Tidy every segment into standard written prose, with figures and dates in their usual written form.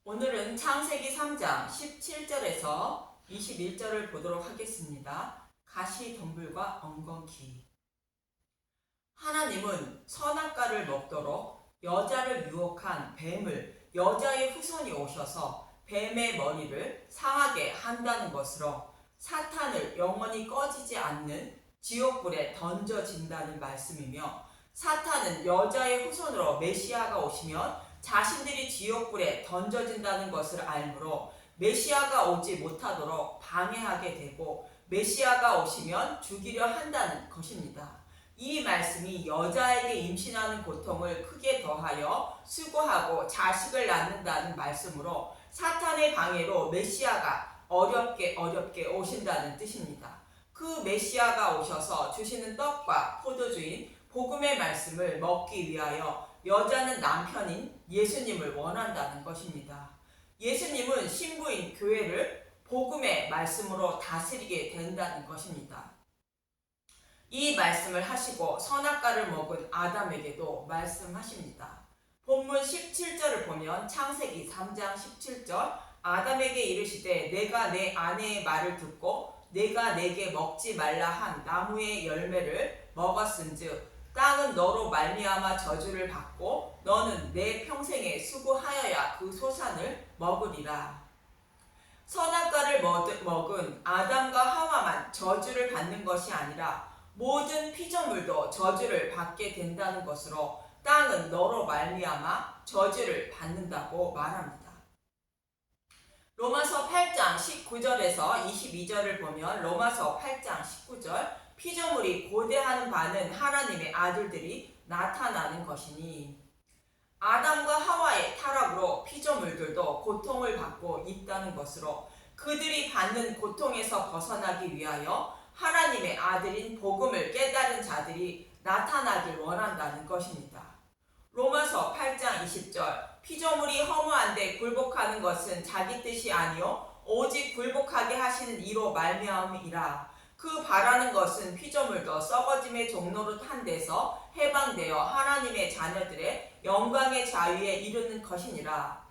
오늘은 창세기 3장 17절에서 21절을 보도록 하겠습니다. 가시덤불과 엉겅퀴. 하나님은 선악과를 먹도록 여자를 유혹한 뱀을 여자의 후손이 오셔서 뱀의 머리를 상하게 한다는 것으로 사탄을 영원히 꺼지지 않는 지옥불에 던져진다는 말씀이며, 사탄은 여자의 후손으로 메시아가 오시면 자신들이 지옥불에 던져진다는 것을 알므로 메시아가 오지 못하도록 방해하게 되고, 메시아가 오시면 죽이려 한다는 것입니다. 이 말씀이 여자에게 임신하는 고통을 크게 더하여 수고하고 자식을 낳는다는 말씀으로 사탄의 방해로 메시아가 어렵게 오신다는 뜻입니다. 그 메시아가 오셔서 주시는 떡과 포도주인 복음의 말씀을 먹기 위하여 여자는 남편인 예수님을 원한다는 것입니다. 예수님은 신부인 교회를 복음의 말씀으로 다스리게 된다는 것입니다. 이 말씀을 하시고 선악과를 먹은 아담에게도 말씀하십니다. 본문 17절을 보면 창세기 3장 17절, 아담에게 이르시되 내가 내 아내의 말을 듣고 내가 내게 먹지 말라 한 나무의 열매를 먹었은즉 땅은 너로 말미암아 저주를 받고 너는 내 평생에 수고하여야 그 소산을 먹으리라. 선악과를 먹은 아담과 하와만 저주를 받는 것이 아니라 모든 피조물도 저주를 받게 된다는 것으로 땅은 너로 말미암아 저주를 받는다고 말합니다. 로마서 8장 19절에서 22절을 보면 로마서 8장 19절, 피조물이 고대하는 바는 하나님의 아들들이 나타나는 것이니, 아담과 하와의 타락으로 피조물들도 고통을 받고 있다는 것으로 그들이 받는 고통에서 벗어나기 위하여 하나님의 아들인 복음을 깨달은 자들이 나타나길 원한다는 것입니다. 로마서 8장 20절, 피조물이 허무한데 굴복하는 것은 자기 뜻이 아니요 오직 굴복하게 하시는 이로 말미암이라. 그 바라는 것은 피조물도 썩어짐의 종노릇한 데서 해방되어 하나님의 자녀들의 영광의 자유에 이르는 것이니라.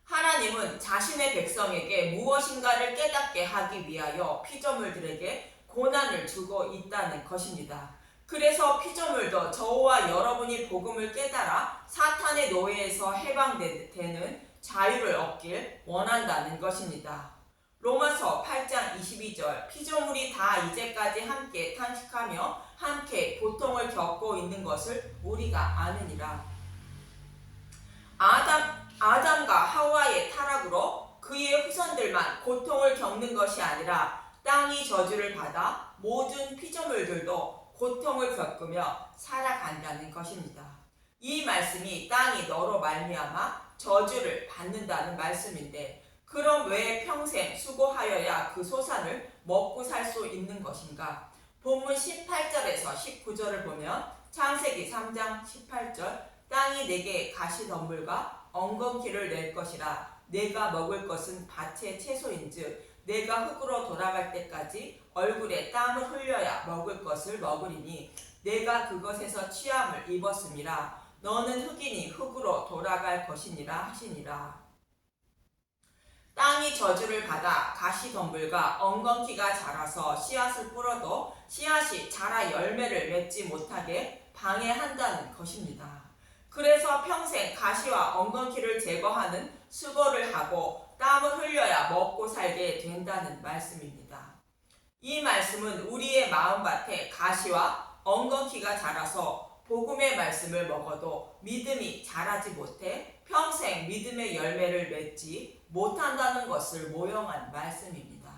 하나님은 자신의 백성에게 무엇인가를 깨닫게 하기 위하여 피조물들에게 고난을 주고 있다는 것입니다. 그래서 피조물도 저와 여러분이 복음을 깨달아 사탄의 노예에서 해방되는 자유를 얻길 원한다는 것입니다. 로마서 8장 22절, 피조물이 다 이제까지 함께 탄식하며 함께 고통을 겪고 있는 것을 우리가 아느니라. 아담과 하와의 타락으로 그의 후손들만 고통을 겪는 것이 아니라 땅이 저주를 받아 모든 피조물들도 고통을 겪으며 살아간다는 것입니다. 이 말씀이 땅이 너로 말미암아 저주를 받는다는 말씀인데, 그럼 왜 평생 수고하여야 그 소산을 먹고 살 수 있는 것인가? 본문 18절에서 19절을 보면 창세기 3장 18절, 땅이 내게 가시덤불과 엉겅퀴를 낼 것이라. 내가 먹을 것은 밭의 채소인즉 내가 흙으로 돌아갈 때까지 얼굴에 땀을 흘려야 먹을 것을 먹으리니 내가 그것에서 취함을 입었음이라. 너는 흙이니 흙으로 돌아갈 것이니라 하시니라. 땅이 저주를 받아 가시덤불과 엉겅퀴가 자라서 씨앗을 뿌려도 씨앗이 자라 열매를 맺지 못하게 방해한다는 것입니다. 그래서 평생 가시와 엉겅퀴를 제거하는 수고를 하고 땀을 흘려야 먹고 살게 된다는 말씀입니다. 이 말씀은 우리의 마음밭에 가시와 엉겅퀴가 자라서 복음의 말씀을 먹어도 믿음이 자라지 못해 평생 믿음의 열매를 맺지 못한다는 것을 모형한 말씀입니다.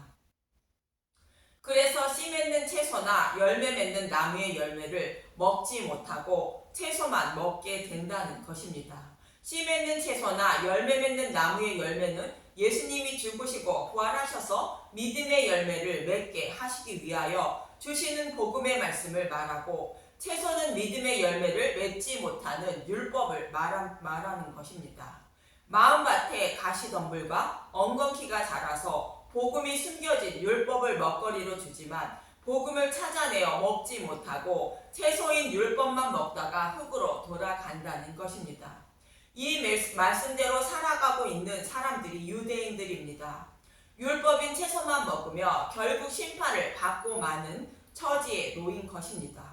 그래서 씨 맺는 채소나 열매 맺는 나무의 열매를 먹지 못하고 채소만 먹게 된다는 것입니다. 씨 맺는 채소나 열매 맺는 나무의 열매는 예수님이 죽으시고 부활하셔서 믿음의 열매를 맺게 하시기 위하여 주시는 복음의 말씀을 말하고, 채소는 믿음의 열매를 맺지 못하는 율법을 말하는 것입니다. 마음밭에 가시덤불과 엉겅퀴가 자라서 복음이 숨겨진 율법을 먹거리로 주지만 복음을 찾아내어 먹지 못하고 채소인 율법만 먹다가 흙으로 돌아간다는 것입니다. 이 말씀대로 살아가고 있는 사람들이 유대인들입니다. 율법인 채소만 먹으며 결국 심판을 받고 마는 처지에 놓인 것입니다.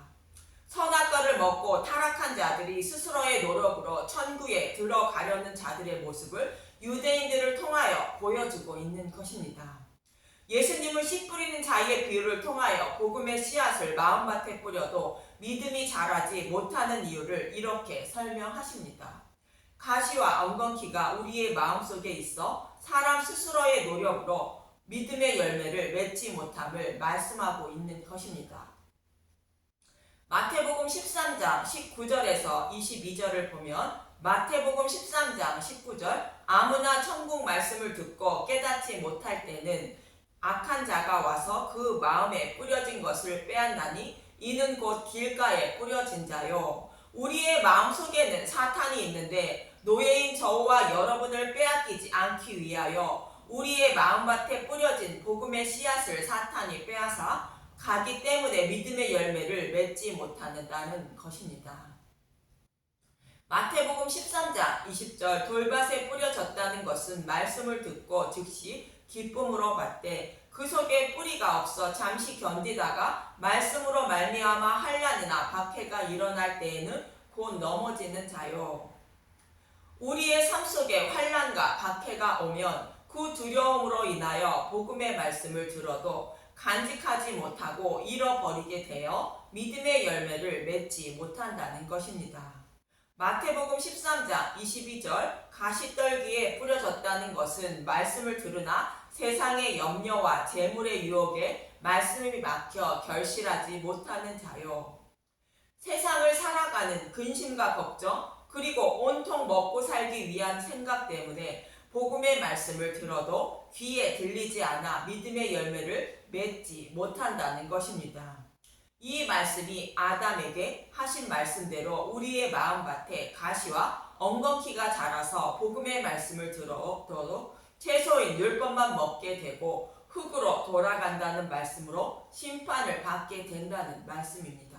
선악과를 먹고 타락한 자들이 스스로의 노력으로 천국에 들어가려는 자들의 모습을 유대인들을 통하여 보여주고 있는 것입니다. 예수님은 씨 뿌리는 자의 비유를 통하여 복음의 씨앗을 마음밭에 뿌려도 믿음이 자라지 못하는 이유를 이렇게 설명하십니다. 가시와 엉겅퀴가 우리의 마음속에 있어 사람 스스로의 노력으로 믿음의 열매를 맺지 못함을 말씀하고 있는 것입니다. 마태복음 13장 19절에서 22절을 보면 마태복음 13장 19절 아무나 천국 말씀을 듣고 깨닫지 못할 때는 악한 자가 와서 그 마음에 뿌려진 것을 빼앗나니 이는 곧 길가에 뿌려진 자요. 우리의 마음속에는 사탄이 있는데 노예인 저와 여러분을 빼앗기지 않기 위하여 우리의 마음밭에 뿌려진 복음의 씨앗을 사탄이 빼앗아 가기 때문에 믿음의 열매를 맺지 못한다는 것입니다. 마태복음 13장 20절 돌밭에 뿌려졌다는 것은 말씀을 듣고 즉시 기쁨으로 받되 그 속에 뿌리가 없어 잠시 견디다가 말씀으로 말미암아 환난이나 박해가 일어날 때에는 곧 넘어지는 자요. 우리의 삶 속에 환난과 박해가 오면 그 두려움으로 인하여 복음의 말씀을 들어도 간직하지 못하고 잃어버리게 되어 믿음의 열매를 맺지 못한다는 것입니다. 마태복음 13장 22절 가시떨기에 뿌려졌다는 것은 말씀을 들으나 세상의 염려와 재물의 유혹에 말씀이 막혀 결실하지 못하는 자요. 세상을 살아가는 근심과 걱정 그리고 온통 먹고 살기 위한 생각 때문에 복음의 말씀을 들어도 귀에 들리지 않아 믿음의 열매를 맺지 못한다는 것입니다. 이 말씀이 아담에게 하신 말씀대로 우리의 마음밭에 가시와 엉겅퀴가 자라서 복음의 말씀을 들어도 채소인 율법만 먹게 되고 흙으로 돌아간다는 말씀으로 심판을 받게 된다는 말씀입니다.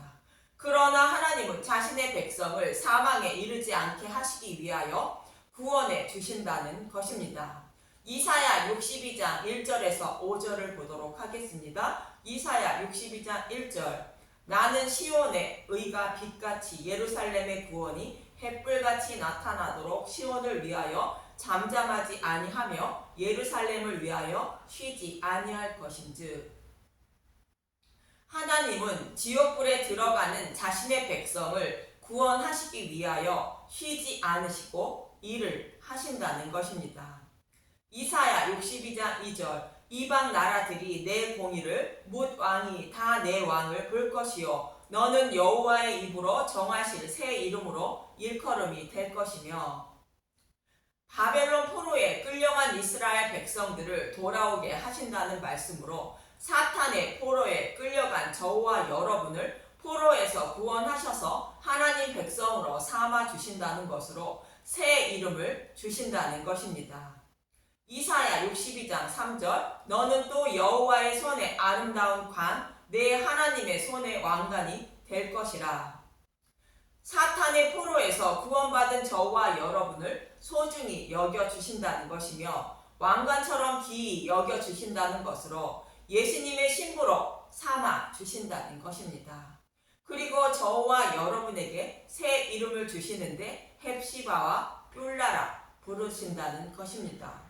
그러나 하나님은 자신의 백성을 사망에 이르지 않게 하시기 위하여 구원해 주신다는 것입니다. 이사야 62장 1절에서 5절을 보도록 하겠습니다. 이사야 62장 1절 나는 시온의 의가 빛같이 예루살렘의 구원이 햇불같이 나타나도록 시온을 위하여 잠잠하지 아니하며 예루살렘을 위하여 쉬지 아니할 것인즉 하나님은 지옥불에 들어가는 자신의 백성을 구원하시기 위하여 쉬지 않으시고 일을 하신다는 것입니다. 이사야 62장 2절 이방 나라들이 내 공의를 뭇 왕이 다 내 왕을 볼 것이요 너는 여호와의 입으로 정하실 새 이름으로 일컬음이 될 것이며 바벨론 포로에 끌려간 이스라엘 백성들을 돌아오게 하신다는 말씀으로 사탄의 포로에 끌려간 저와 여러분을 포로에서 구원하셔서 하나님 백성으로 삼아 주신다는 것으로 새 이름을 주신다는 것입니다. 이사야 62장 3절 너는 또 여호와의 손에 아름다운 관 내 하나님의 손의 왕관이 될 것이라. 사탄의 포로에서 구원받은 저와 여러분을 소중히 여겨주신다는 것이며 왕관처럼 귀히 여겨주신다는 것으로 예수님의 신부로 삼아 주신다는 것입니다. 그리고 저와 여러분에게 새 이름을 주시는데 헵시바와 뿔라라 부르신다는 것입니다.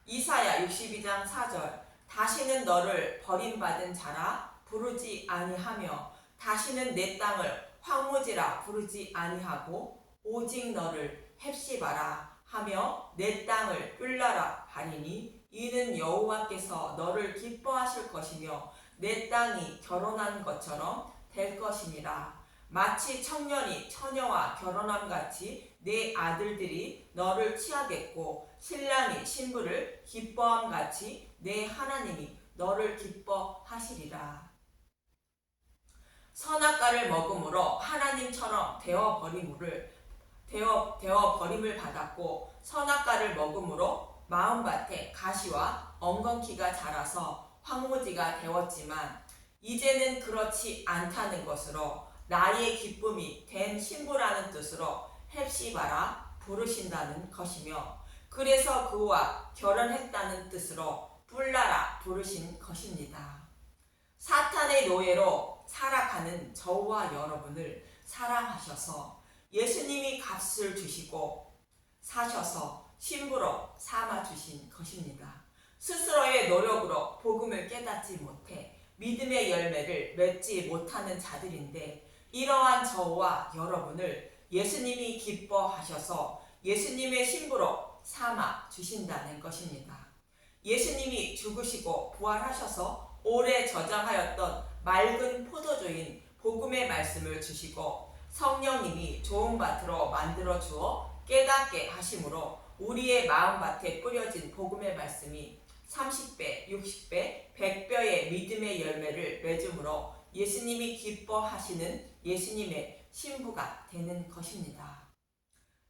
이사야 62장 4절 다시는 너를 버림받은 자라 부르지 아니하며 다시는 내 땅을 황무지라 부르지 아니하고 오직 너를 헵시바라 하며 내 땅을 뿔라라 하리니 이는 여호와께서 너를 기뻐하실 것이며 내 땅이 결혼한 것처럼 될 것이니라. 마치 청년이 처녀와 결혼함 같이 내 아들들이 너를 취하겠고 신랑이 신부를 기뻐함 같이 내 하나님이 너를 기뻐하시리라. 선악과를 먹음으로 하나님처럼 되어버림을 받았고 선악과를 먹음으로 마음밭에 가시와 엉겅퀴가 자라서 황무지가 되었지만 이제는 그렇지 않다는 것으로 나의 기쁨이 된 신부라는 뜻으로 헵시바라 부르신다는 것이며 그래서 그와 결혼했다는 뜻으로 뿔나라 부르신 것입니다. 사탄의 노예로 살아가는 저와 여러분을 사랑하셔서 예수님이 값을 주시고 사셔서 신부로 삼아주신 것입니다. 스스로의 노력으로 복음을 깨닫지 못해 믿음의 열매를 맺지 못하는 자들인데 이러한 저와 여러분을 예수님이 기뻐하셔서 예수님의 신부로 삼아 주신다는 것입니다. 예수님이 죽으시고 부활하셔서 오래 저장하였던 맑은 포도주인 복음의 말씀을 주시고 성령님이 좋은 밭으로 만들어 주어 깨닫게 하심으로 우리의 마음밭에 뿌려진 복음의 말씀이 30배, 60배, 100배의 믿음의 열매를 맺음으로 예수님이 기뻐하시는 예수님의 신부가 되는 것입니다.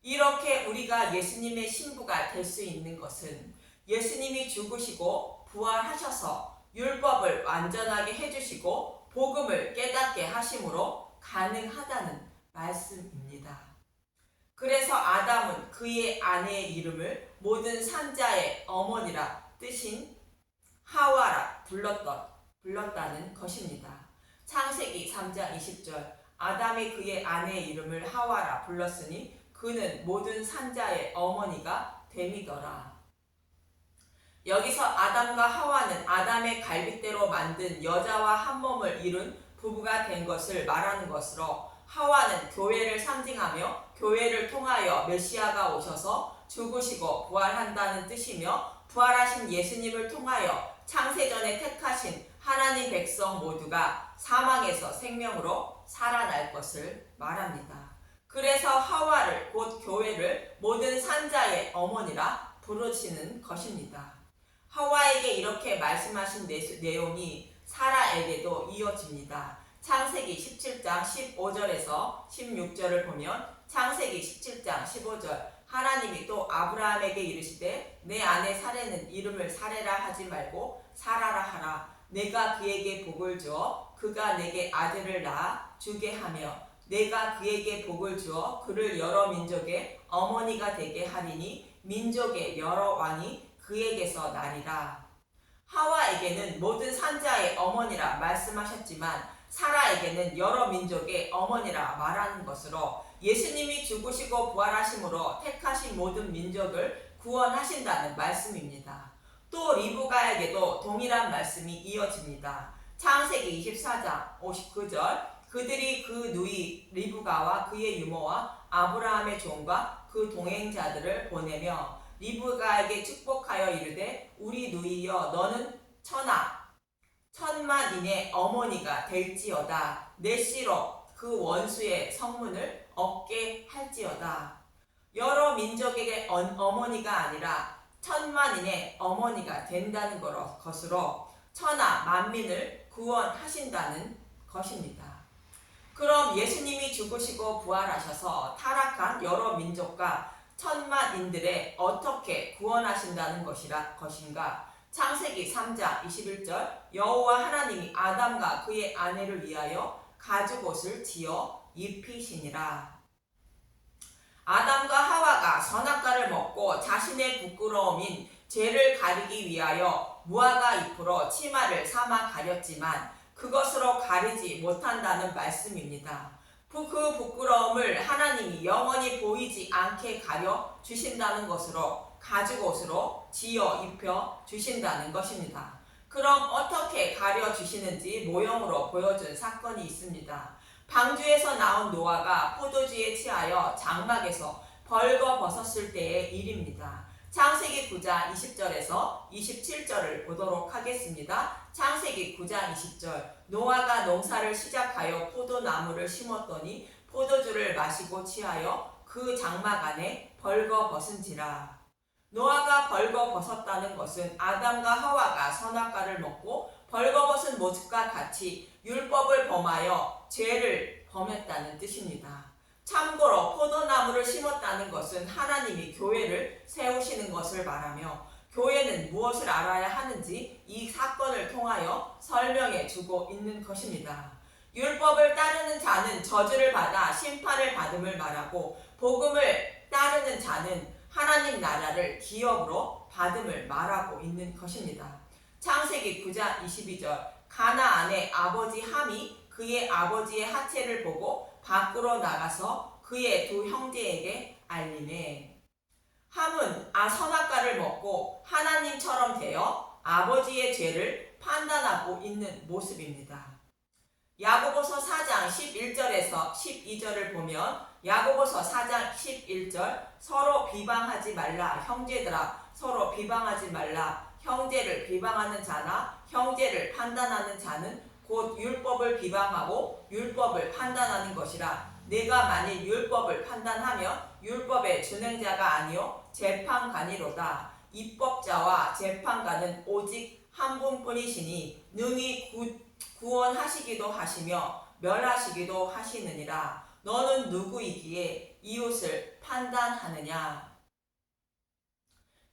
이렇게 우리가 예수님의 신부가 될 수 있는 것은 예수님이 죽으시고 부활하셔서 율법을 완전하게 해주시고 복음을 깨닫게 하심으로 가능하다는 말씀입니다. 그래서 아담은 그의 아내의 이름을 모든 산자의 어머니라 뜻인 하와라 불렀다는 것입니다. 창세기 3장 20절 아담이 그의 아내의 이름을 하와라 불렀으니 그는 모든 산자의 어머니가 됨이더라. 여기서 아담과 하와는 아담의 갈빗대로 만든 여자와 한 몸을 이룬 부부가 된 것을 말하는 것으로 하와는 교회를 상징하며 교회를 통하여 메시아가 오셔서 죽으시고 부활한다는 뜻이며 부활하신 예수님을 통하여 창세전에 택하신 하나님 백성 모두가 사망에서 생명으로 살아날 것을 말합니다. 그래서 하와를 곧 교회를 모든 산자의 어머니라 부르시는 것입니다. 하와에게 이렇게 말씀하신 내용이 사라에게도 이어집니다. 창세기 17장 15절에서 16절을 보면 창세기 17장 15절 하나님이 또 아브라함에게 이르시되 내 아내 사레는 이름을 사레라 하지 말고 사라라 하라. 내가 그에게 복을 주어 그가 내게 아들을 낳아 주게 하며 내가 그에게 복을 주어 그를 여러 민족의 어머니가 되게 하리니 민족의 여러 왕이 그에게서 나리라. 하와에게는 모든 산자의 어머니라 말씀하셨지만 사라에게는 여러 민족의 어머니라 말하는 것으로 예수님이 죽으시고 부활하심으로 택하신 모든 민족을 구원하신다는 말씀입니다. 또 리브가에게도 동일한 말씀이 이어집니다. 창세기 24장 59절 그들이 그 누이 리브가와 그의 유모와 아브라함의 종과 그 동행자들을 보내며 리브가에게 축복하여 이르되 우리 누이여 너는 천만인의 어머니가 될지어다. 내 씨로 그 원수의 성문을 얻게 할지어다. 여러 민족에게 어머니가 아니라 천만인의 어머니가 된다는 것으로 천하 만민을 구원하신다는 것입니다. 그럼 예수님이 죽으시고 부활하셔서 타락한 여러 민족과 천만인들의 어떻게 구원하신다는 것인가? 창세기 3장 21절 여호와 하나님이 아담과 그의 아내를 위하여 가죽옷을 지어 입히시니라. 아담과 하와가 선악과를 먹고 자신의 부끄러움인 죄를 가리기 위하여 무화과 잎으로 치마를 삼아 가렸지만 그것으로 가리지 못한다는 말씀입니다. 그 부끄러움을 하나님이 영원히 보이지 않게 가려 주신다는 것으로 가죽옷으로 지어 입혀 주신다는 것입니다. 그럼 어떻게 가려 주시는지 모형으로 보여준 사건이 있습니다. 방주에서 나온 노아가 포도주에 취하여 장막에서 벌거벗었을 때의 일입니다. 창세기 9장 20절에서 27절을 보도록 하겠습니다. 창세기 9장 20절 노아가 농사를 시작하여 포도나무를 심었더니 포도주를 마시고 취하여 그 장막 안에 벌거벗은지라. 노아가 벌거벗었다는 것은 아담과 하와가 선악과를 먹고 벌거벗은 모습과 같이 율법을 범하여 죄를 범했다는 뜻입니다. 참고로 포도나무를 심었다는 것은 하나님이 교회를 세우시는 것을 말하며 교회는 무엇을 알아야 하는지 이 사건을 통하여 설명해 주고 있는 것입니다. 율법을 따르는 자는 저주를 받아 심판을 받음을 말하고 복음을 따르는 자는 하나님 나라를 기업으로 받음을 말하고 있는 것입니다. 창세기 9장 22절 가나안의 아버지 함이 그의 아버지의 하체를 보고 밖으로 나가서 그의 두 형제에게 알리매. 함은 선악과를 먹고 하나님처럼 되어 아버지의 죄를 판단하고 있는 모습입니다. 야고보서 4장 11절에서 12절을 보면 야고보서 4장 11절 서로 비방하지 말라 형제들아 서로 비방하지 말라 형제를 비방하는 자나 형제를 판단하는 자는 곧 율법을 비방하고 율법을 판단하는 것이라. 내가 만일 율법을 판단하면 율법의 준행자가 아니요 재판관이로다. 입법자와 재판관은 오직 한 분뿐이시니 능히 구원하시기도 하시며 멸하시기도 하시느니라. 너는 누구이기에 이웃을 판단하느냐.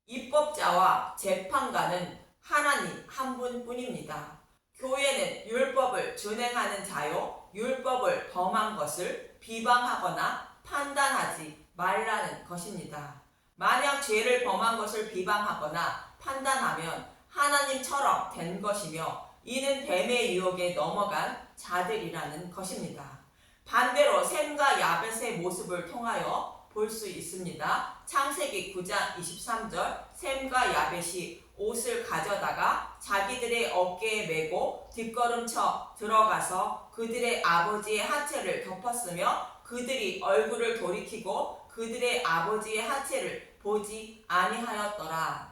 입법자와 재판관은 하나님 한 분뿐입니다. 교회는 율법을 준행하는 자요 율법을 범한 것을 비방하거나 판단하지 말라는 것입니다. 만약 죄를 범한 것을 비방하거나 판단하면 하나님처럼 된 것이며 이는 뱀의 유혹에 넘어간 자들이라는 것입니다. 반대로 셈과 야벳의 모습을 통하여 볼 수 있습니다. 창세기 9장 23절 셈과 야벳이 옷을 가져다가 자기들의 어깨에 메고 뒷걸음쳐 들어가서 그들의 아버지의 하체를 덮었으며 그들이 얼굴을 돌이키고 그들의 아버지의 하체를 보지 아니하였더라.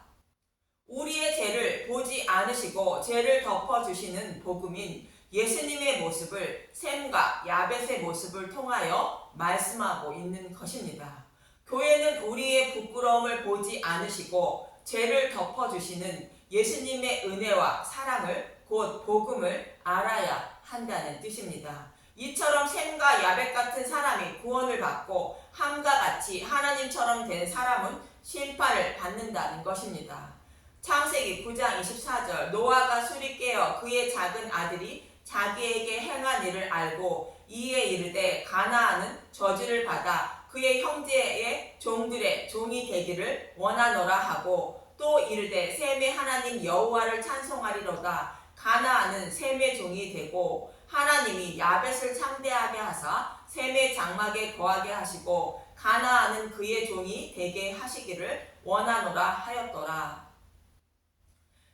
우리의 죄를 보지 않으시고 죄를 덮어주시는 복음인 예수님의 모습을 셈과 야벳의 모습을 통하여 말씀하고 있는 것입니다. 교회는 우리의 부끄러움을 보지 않으시고 죄를 덮어주시는 예수님의 은혜와 사랑을 곧 복음을 알아야 한다는 뜻입니다. 이처럼 셈과 야벳 같은 사람이 구원을 받고 함과 같이 하나님처럼 된 사람은 심판을 받는다는 것입니다. 창세기 9장 24절 노아가 술이 깨어 그의 작은 아들이 자기에게 행한 일을 알고 이에 이르되 가나안은 저주를 받아 그의 형제의 종들의 종이 되기를 원하노라 하고 또 이르되 셈의 하나님 여호와를 찬송하리로다. 가나안은 셈의 종이 되고 하나님이 야벳을 창대하게 하사 셈의 장막에 거하게 하시고 가나안은 그의 종이 되게 하시기를 원하노라 하였더라.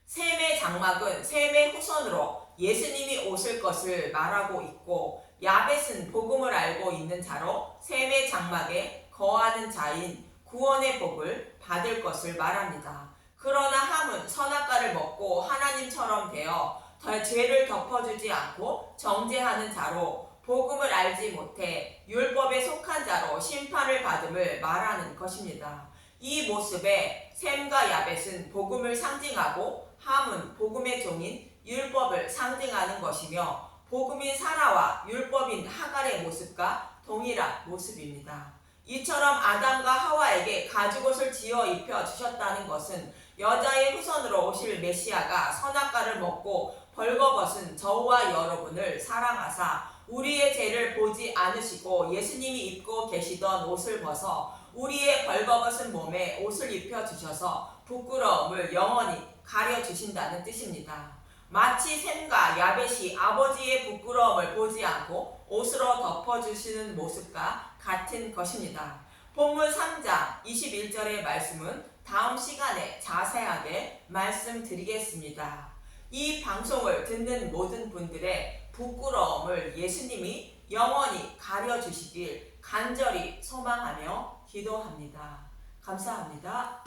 셈의 장막은 셈의 후손으로 예수님이 오실 것을 말하고 있고 야벳은 복음을 알고 있는 자로 셈의 장막에 거하는 자인 구원의 복을 받을 것을 말합니다. 그러나 함은 선악과를 먹고 하나님처럼 되어 죄를 덮어주지 않고 정죄하는 자로 복음을 알지 못해 율법에 속한 자로 심판을 받음을 말하는 것입니다. 이 모습에 셈과 야벳은 복음을 상징하고 함은 복음의 종인 율법을 상징하는 것이며 복음인 사라와 율법인 하갈의 모습과 동일한 모습입니다. 이처럼 아담과 하와에게 가죽옷을 지어 입혀 주셨다는 것은 여자의 후손으로 오실 메시아가 선악과를 먹고 벌거벗은 저와 여러분을 사랑하사 우리의 죄를 보지 않으시고 예수님이 입고 계시던 옷을 벗어 우리의 벌거벗은 몸에 옷을 입혀 주셔서 부끄러움을 영원히 가려주신다는 뜻입니다. 마치 셈과 야벳이 아버지의 부끄러움을 보지 않고 옷으로 덮어주시는 모습과 같은 것입니다. 본문 3장 21절의 말씀은 다음 시간에 자세하게 말씀드리겠습니다. 이 방송을 듣는 모든 분들의 부끄러움을 예수님이 영원히 가려주시길 간절히 소망하며 기도합니다. 감사합니다.